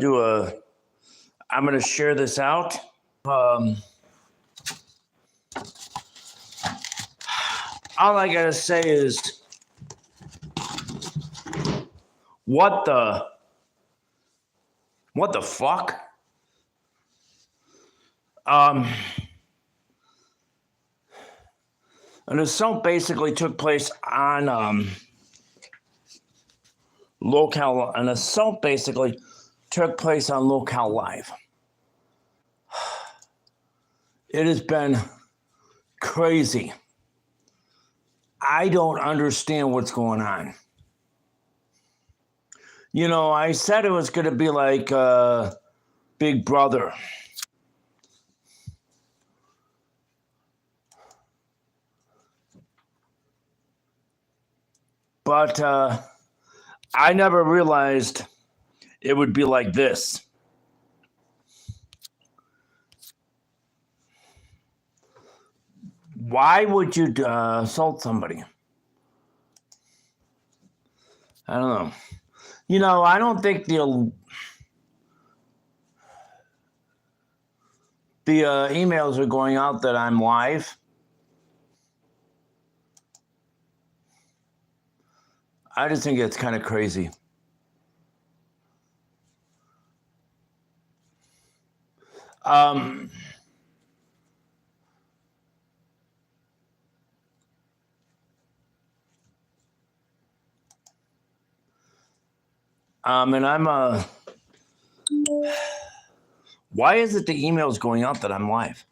I'm gonna share this out. All I gotta say is, what the fuck? An assault basically took place on Locale. An assault basically took place on Locale Live. It has been crazy. I don't understand what's going on. You know, I said it was going to be like Big Brother. But I never realized it would be like this. Why would you assault somebody? I don't know. You know, I don't think the emails are going out that I'm live. I just think it's kind of crazy. And I'm why is it the email's going out that I'm live?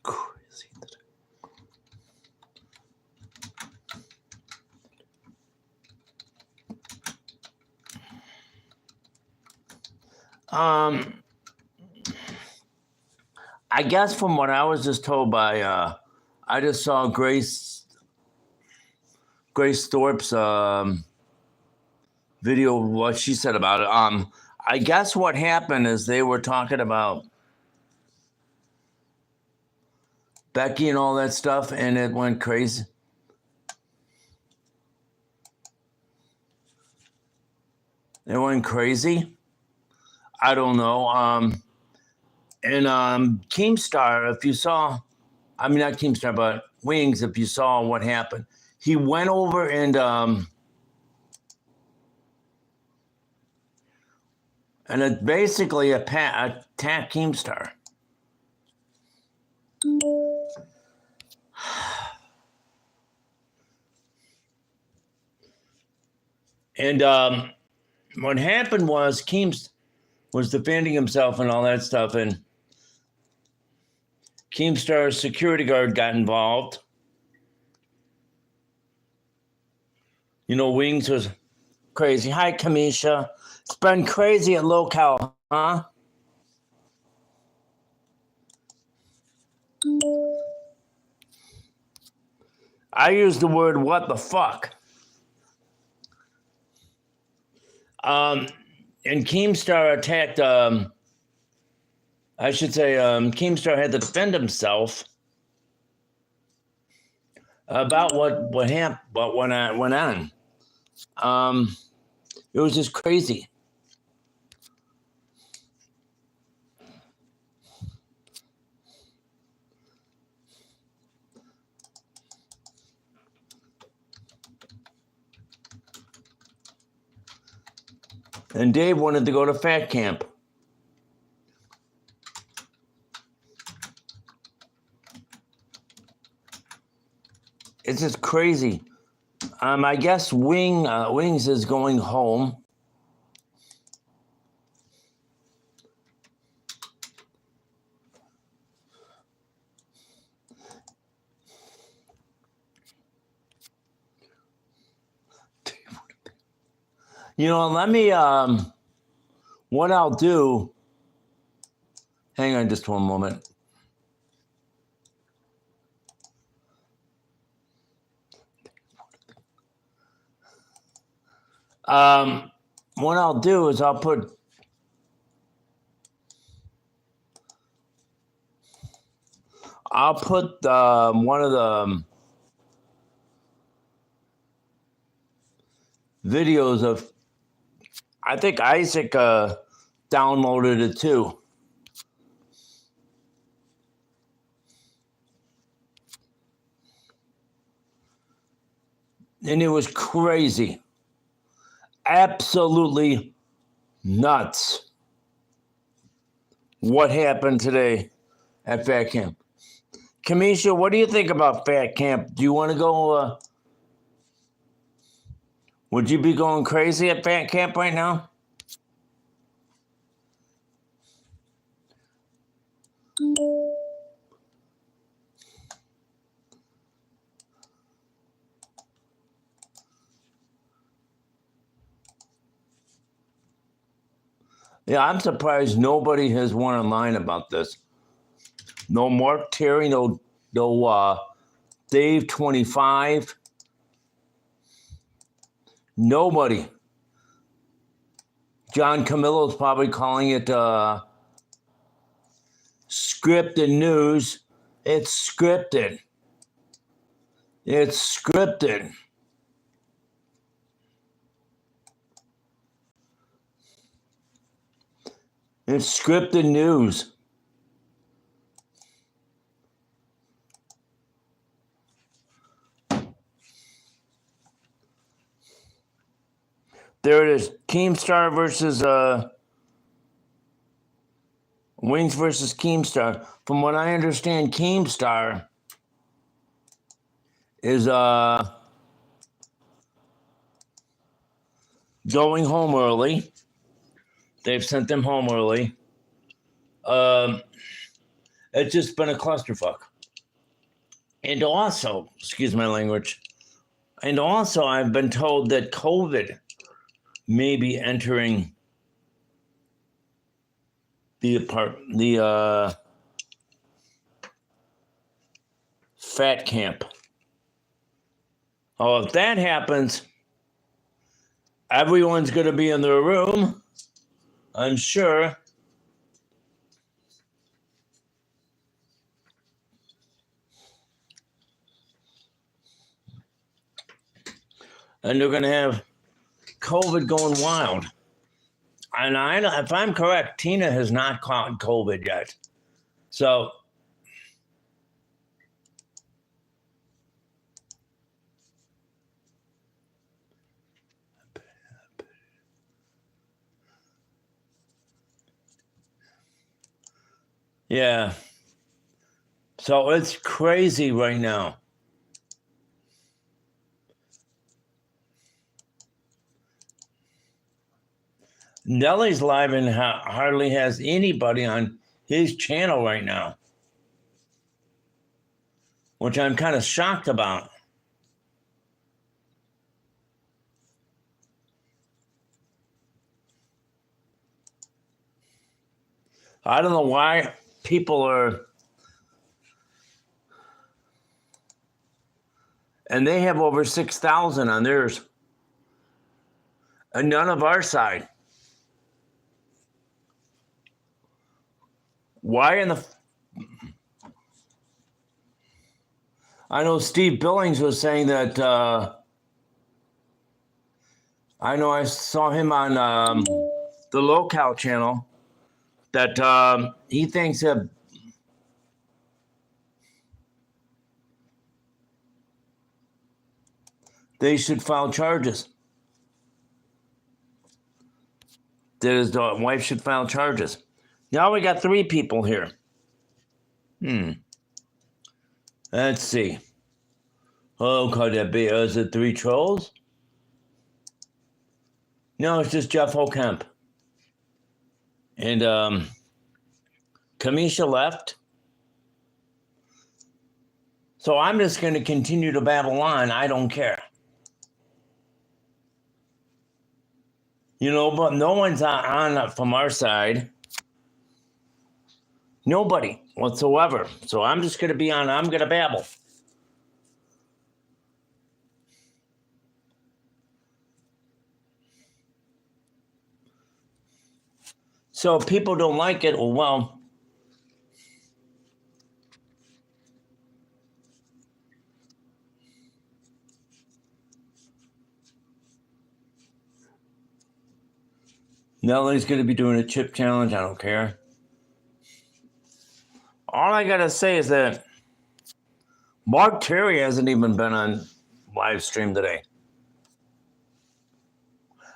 Crazy. I guess from what I was just told by, I just saw Grace Thorpe's video, what she said about it. I guess what happened is they were talking about Becky and all that stuff, and it went crazy. It went crazy. I don't know. And Keemstar, if you saw, I mean, not Keemstar, but Wings, if you saw what happened, he went over and it basically attacked Keemstar. And what happened was Keemstar was defending himself and all that stuff, and Keemstar's security guard got involved. You know, Wings was crazy. Hi, Kamisha. It's been crazy at Locale, huh? I use the word "what the fuck." And Keemstar attacked. I should say, Keemstar had to defend himself about what happened, what went on. It was just crazy. And Dave wanted to go to fat camp. It's just crazy. I guess Wings is going home. You know, let me, what I'll do, hang on just one moment. What I'll do is I'll put one of the videos of, I think Isaac downloaded it too. And it was crazy. Absolutely nuts. What happened today at Fat Camp? Kamisha, what do you think about Fat Camp? Do you want to go? Would you be going crazy at Fat Camp right now? Yeah, I'm surprised nobody has won online about this. No Mark Terry, no Dave 25. Nobody. John Camillo's probably calling it scripted news. It's scripted. It's scripted. It's scripted news. There it is. Keemstar versus Wings versus Keemstar. From what I understand, Keemstar is going home early. They've sent them home early. It's just been a clusterfuck. And also, excuse my language, and also I've been told that COVID may be entering the Fat Camp. Oh, if that happens, everyone's going to be in their room, I'm sure. And they're going to have COVID going wild. And if I'm correct, Tina has not caught COVID yet. So, yeah. So it's crazy right now. Nelly's live and hardly has anybody on his channel right now, which I'm kind of shocked about. I don't know why people are, and they have over 6,000 on theirs, and none of our side. Why in the... I know Steve Billings was saying that, I know I saw him on the Locale channel, that he thinks that they should file charges. That his wife should file charges. Now we got 3 people here. Let's see. Oh, could that be? Is it 3 trolls? No, it's just JeffHulkHemp. And Kamisha left. So I'm just going to continue to babble on. I don't care. You know, but no one's on from our side. Nobody whatsoever. So I'm just going to be on. I'm going to babble. So if people don't like it, well, Nellie's going to be doing a chip challenge. I don't care. All I got to say is that Mark Terry hasn't even been on live stream today.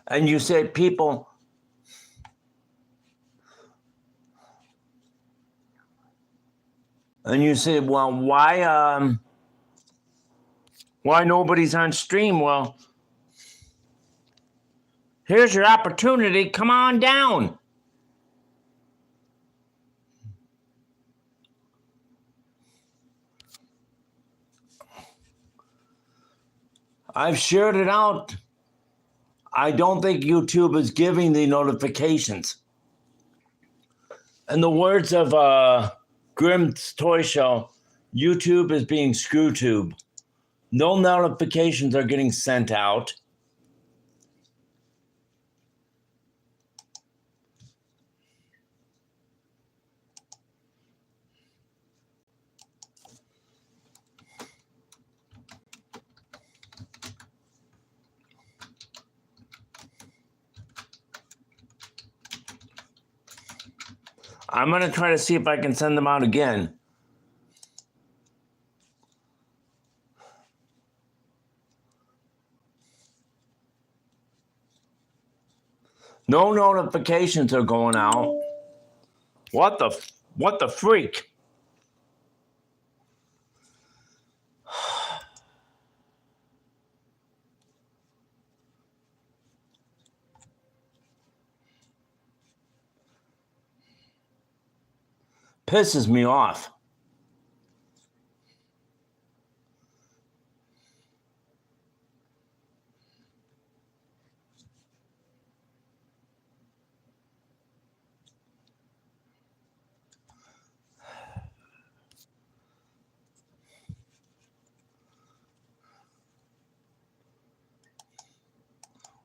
And you said people... And you say, well, why nobody's on stream? Well, here's your opportunity. Come on down. I've shared it out. I don't think YouTube is giving the notifications. In the words of Grimm's Toy Show, YouTube is being screw-tube. No notifications are getting sent out. I'm going to try to see if I can send them out again. No notifications are going out. What the freak? Pisses me off.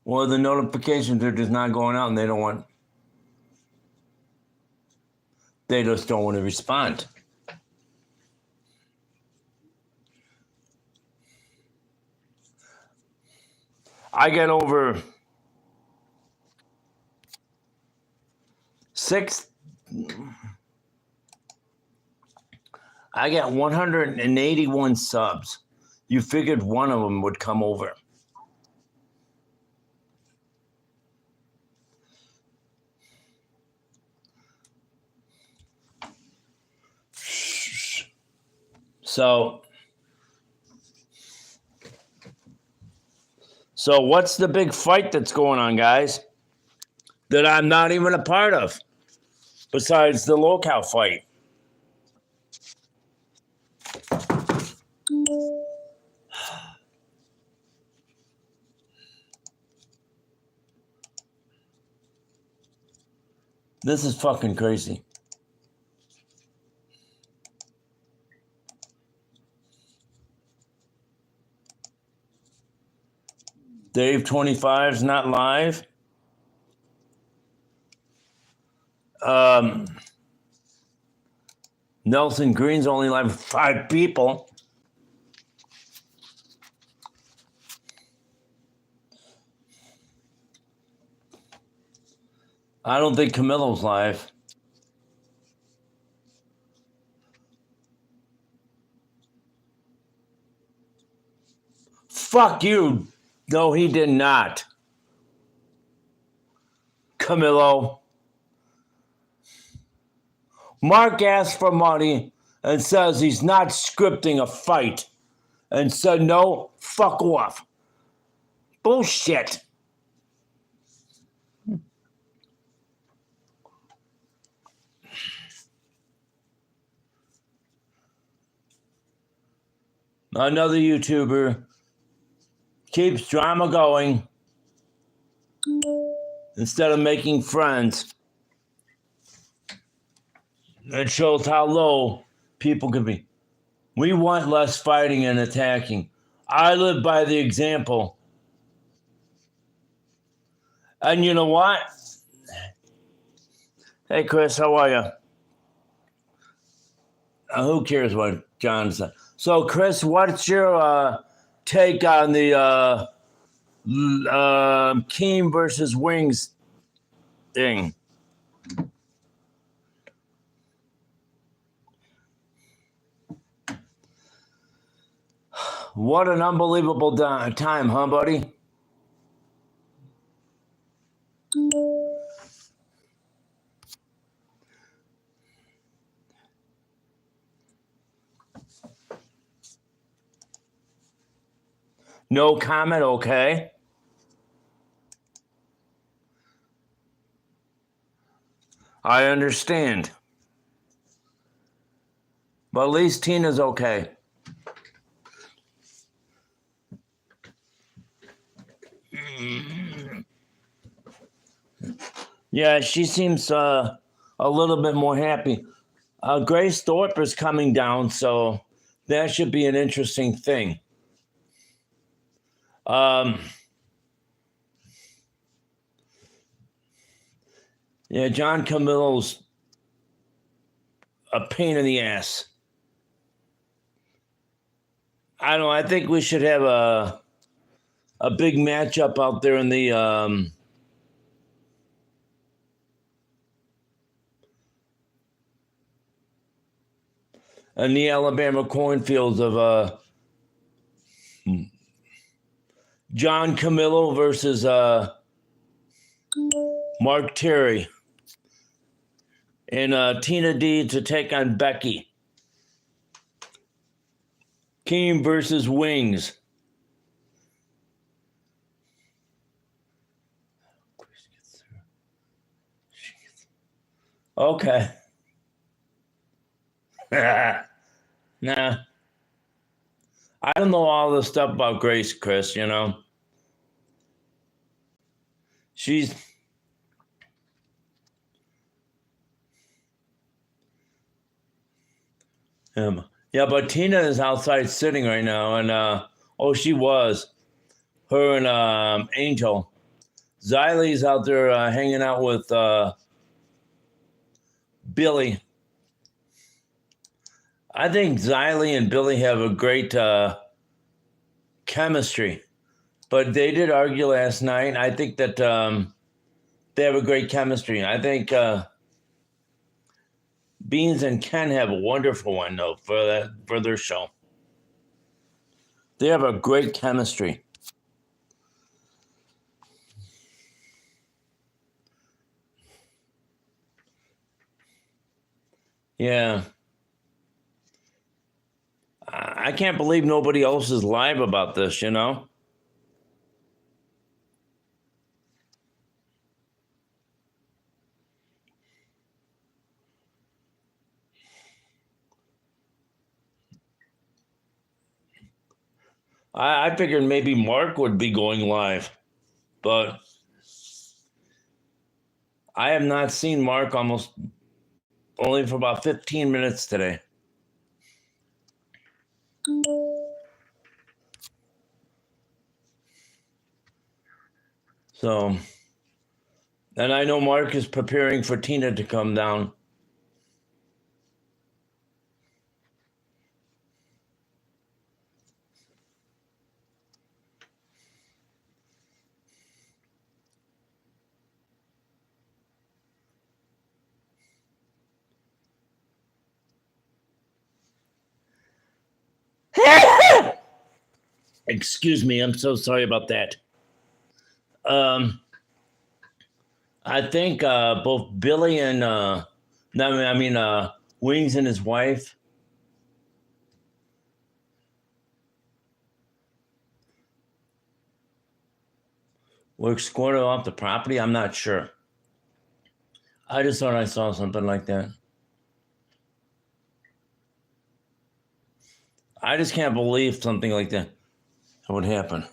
Well, the notifications are just not going out and they just don't want to respond. I get over 181 subs. You figured one of them would come over. So what's the big fight that's going on, guys, that I'm not even a part of, besides the locale fight? This is fucking crazy. Dave 25's not live. Nelson Green's only live with 5 people. I don't think Camilo's live. Fuck you. No, he did not. Camilo. Mark asked for money and says he's not scripting a fight and said, no, fuck off. Bullshit. Another YouTuber keeps drama going instead of making friends. It shows how low people can be. We want less fighting and attacking. I live by the example. And you know what? Hey, Chris, how are you? Who cares what John said? So, Chris, what's your take on the Keem versus Wings thing? What an unbelievable time, huh, buddy? No comment, okay. I understand. But at least Tina's okay. Yeah, she seems a little bit more happy. Grace Thorpe is coming down, so that should be an interesting thing. Yeah, John Camillo's a pain in the ass. I don't know. I think we should have a big matchup out there in the Alabama cornfields of John Camillo versus Mark Terry, and Tina D to take on Becky. Keem versus Wings. Okay. Nah. I don't know all the stuff about Grace, Chris, you know. She's yeah, but Tina is outside sitting right now, and she was. Her and Angel. Xylie's out there hanging out with Billy. I think Xylie and Billy have a great chemistry, but they did argue last night. I think that they have a great chemistry. I think Beans and Ken have a wonderful one though for their show. They have a great chemistry. Yeah. I can't believe nobody else is live about this, you know? I figured maybe Mark would be going live, but I have not seen Mark almost only for about 15 minutes today. So, and I know Mark is preparing for Tina to come down. Excuse me, I'm so sorry about that. I think both Billy and Wings and his wife. Were escorted off the property. I'm not sure. I just thought I saw something like that. I just can't believe something like that would happen.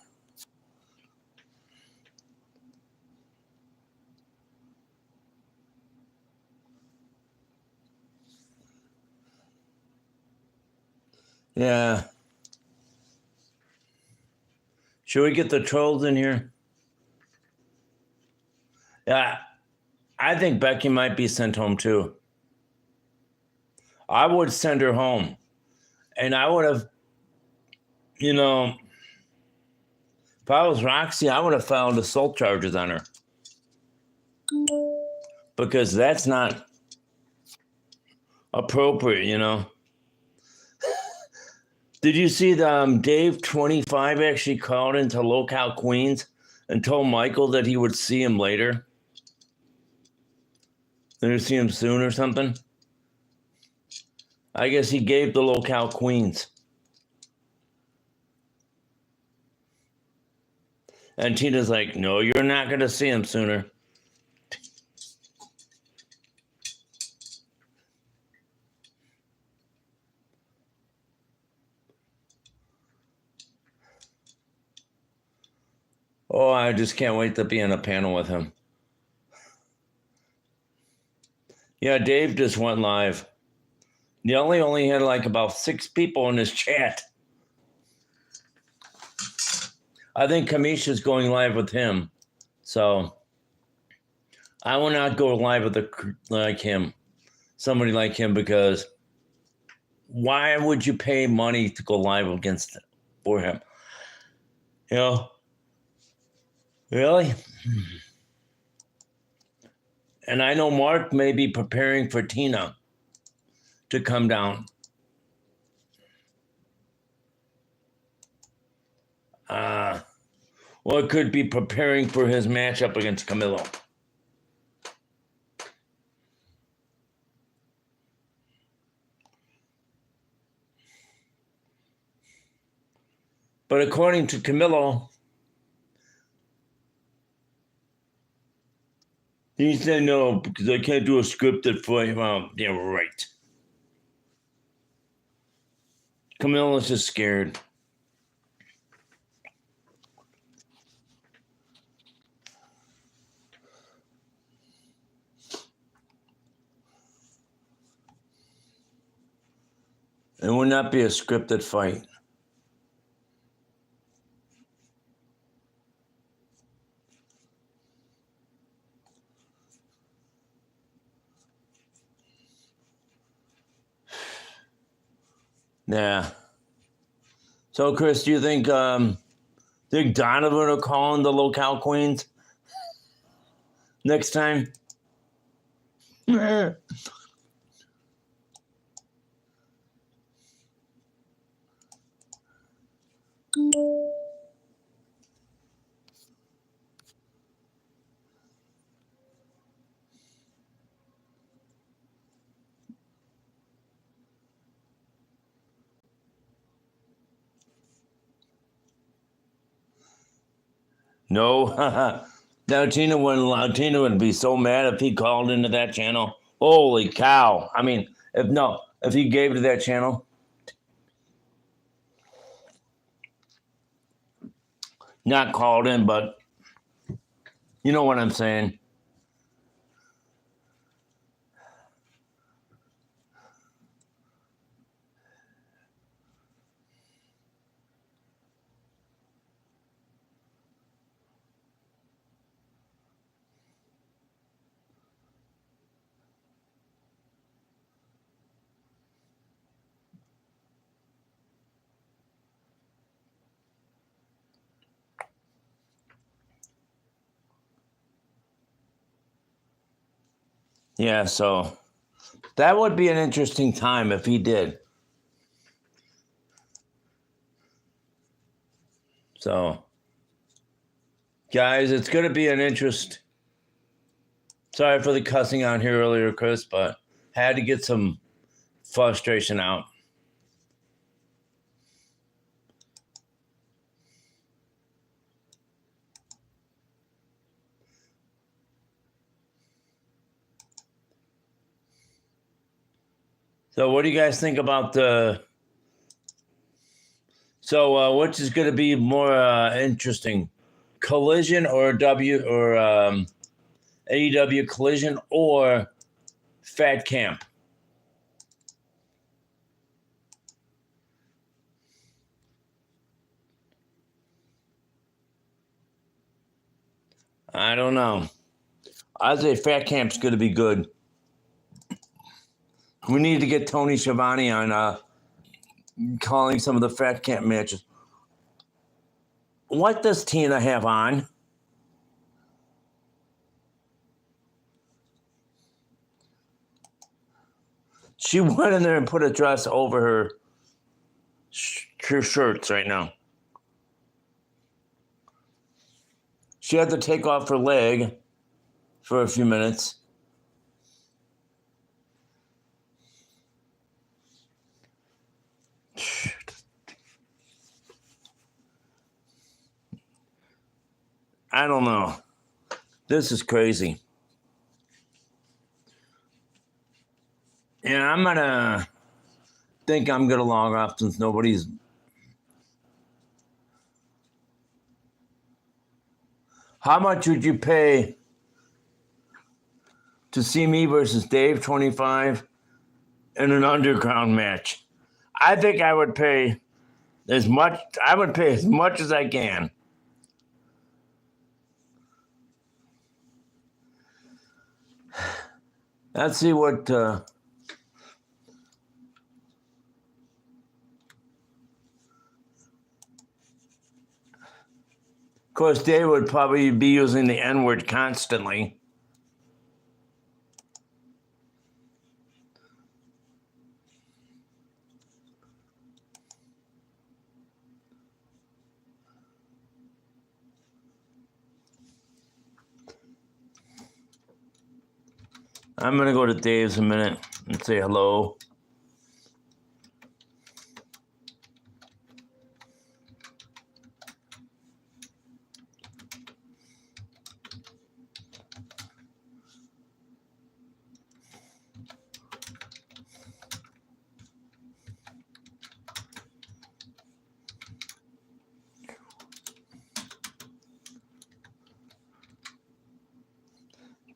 Yeah. Should we get the trolls in here? Yeah. I think Becky might be sent home too. I would send her home. And I would have, if I was Roxy, I would have filed assault charges on her. Because that's not appropriate. Did you see the Dave 25 actually called into Locale Queens and told Michael that he would see him later? They're see him soon or something? I guess he gave the Locale Queens. And Tina's like, no, you're not going to see him sooner. Oh, I just can't wait to be in a panel with him. Yeah, Dave just went live. He only had like about 6 people in his chat. I think Kamisha's going live with him. So I will not go live with somebody like him, because why would you pay money to go live for him? Really? And I know Mark may be preparing for Tina to come down. Well, it could be preparing for his matchup against Camilo. But according to Camilo, he said no, because I can't do a scripted fight. Well, yeah, right. Camilo's just scared. It would not be a scripted fight. Yeah. So, Chris, do you think Donovan will call in the Locale Queens next time? No. Now Tina would be so mad if he called into that channel. Holy cow. I mean, if he gave to that channel. Not called in, but you know what I'm saying. Yeah, so that would be an interesting time if he did. So, guys, it's going to be an interest. Sorry for the cussing out here earlier, Chris, but had to get some frustration out. So what do you guys think about which is going to be more interesting, Collision or AEW Collision or Fat Camp? I don't know. I say Fat Camp's going to be good. We need to get Tony Schiavone on calling some of the Fat Camp matches. What does Tina have on? She went in there and put a dress over her shirts right now. She had to take off her leg for a few minutes. I don't know. This is crazy. Yeah, I'm gonna think I'm gonna log off since nobody's. How much would you pay to see me versus Dave 25 in an underground match? I think I would pay as much. I would pay as much as I can. Let's see what. Of course, Dave would probably be using the N-word constantly. I'm going to go to Dave's a minute and say hello.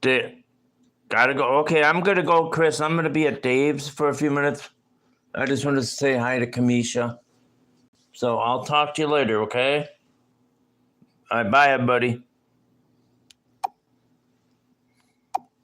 Dave. Gotta go. Okay, I'm gonna go, Chris. I'm gonna be at Dave's for a few minutes. I just wanted to say hi to Kamisha. So I'll talk to you later, okay? All right, bye, everybody.